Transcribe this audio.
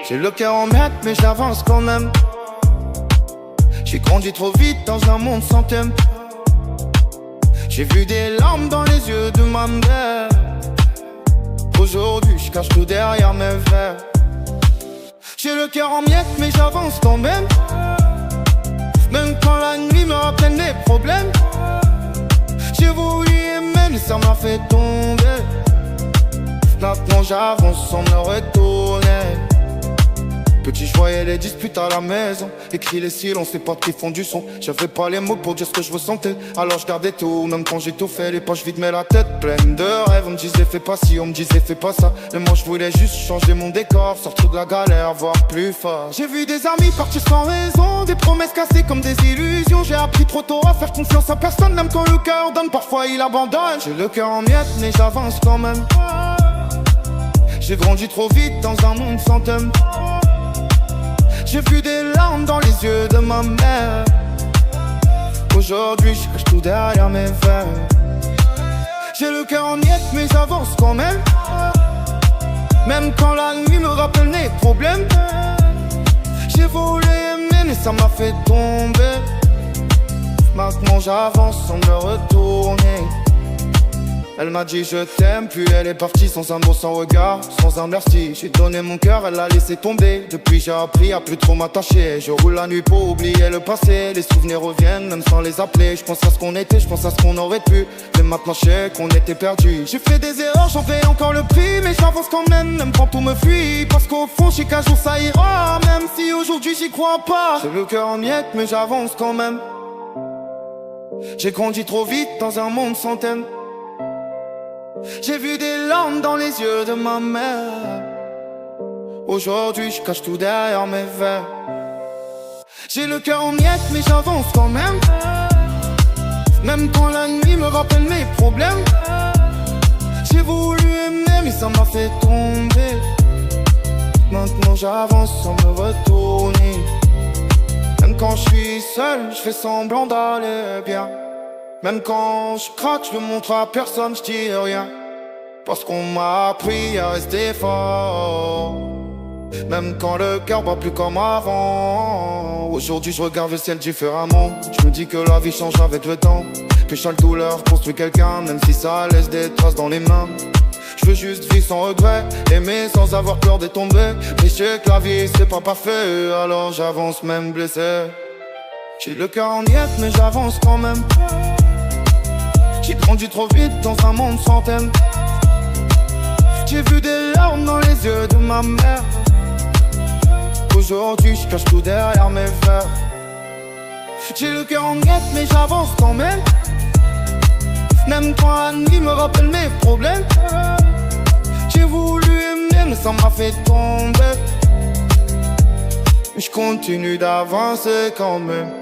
J'ai le cœur en miettes mais j'avance quand même. J'ai grandi trop vite dans un monde sans thème. J'ai vu des larmes dans les yeux de ma mère. Aujourd'hui je cache tout derrière mes verres. J'ai le cœur en miettes mais j'avance quand même. Même quand la nuit me rappelle mes problèmes. J'ai voulu aimer mais ça m'a fait tomber. Maintenant j'avance sans me retourner. Petit, je voyais les disputes à la maison. Écrit les silences, les potes qui font du son. J'avais pas les mots pour dire ce que je ressentais. Alors je gardais tout, même quand j'ai tout fait. Les poches vides mais la tête pleine de rêves. On me disait fais pas ci, on me disait fais pas ça. Et moi je voulais juste changer mon décor. Sortir de la galère, voir plus fort. J'ai vu des amis partir sans raison. Des promesses cassées comme des illusions. J'ai appris trop tôt à faire confiance à personne. Même quand le cœur donne, parfois il abandonne. J'ai le cœur en miettes mais j'avance quand même. J'ai grandi trop vite dans un monde sans thème. J'ai vu des larmes dans les yeux de ma mère. Aujourd'hui je cache tout derrière mes verres. J'ai le cœur en miettes mais j'avance quand même. Même quand la nuit me rappelle mes problèmes. J'ai voulu aimer mais ça m'a fait tomber. Maintenant j'avance sans me retourner. Elle m'a dit je t'aime, puis elle est partie sans un mot, sans regard, sans un merci. J'ai donné mon cœur, elle l'a laissé tomber. Depuis j'ai appris à plus trop m'attacher. Je roule la nuit pour oublier le passé. Les souvenirs reviennent même sans les appeler. Je pense à ce qu'on était, je pense à ce qu'on aurait pu. Mais maintenant je sais qu'on était perdus. J'ai fait des erreurs, j'en paie encore le prix. Mais j'avance quand même quand tout me fuit. Parce qu'au fond je sais qu'un jour ça ira. Même si aujourd'hui j'y crois pas. J'ai le cœur en miettes mais j'avance quand même. J'ai grandi trop vite dans un monde sans thème. J'ai vu des larmes dans les yeux de ma mère. Aujourd'hui je cache tout derrière mes verres. J'ai le cœur en miettes mais j'avance quand même. Même quand la nuit me rappelle mes problèmes. J'ai voulu aimer mais ça m'a fait tomber. Maintenant j'avance sans me retourner. Même quand je suis seul, je fais semblant d'aller bien. Même quand je craque, je le montre à personne, je dis rien. Parce qu'on m'a appris à rester fort. Même quand le cœur bat plus comme avant. Aujourd'hui je regarde le ciel différemment. Je me dis que la vie change avec le temps. Que chaque douleur construit quelqu'un. Même si ça laisse des traces dans les mains. Je veux juste vivre sans regret. Aimer sans avoir peur de tomber. Mais je sais que la vie c'est pas parfait. Alors j'avance même blessé. J'ai le cœur en miettes mais j'avance quand même. J'ai grandi trop vite dans un monde sans thème. J'ai vu des larmes dans les yeux de ma mère. Aujourd'hui je cache tout derrière mes verres. J'ai le cœur en miettes mais j'avance quand même. Même quand la nuit me rappelle mes problèmes. J'ai voulu aimer mais ça m'a fait tomber. Je continue d'avancer quand même.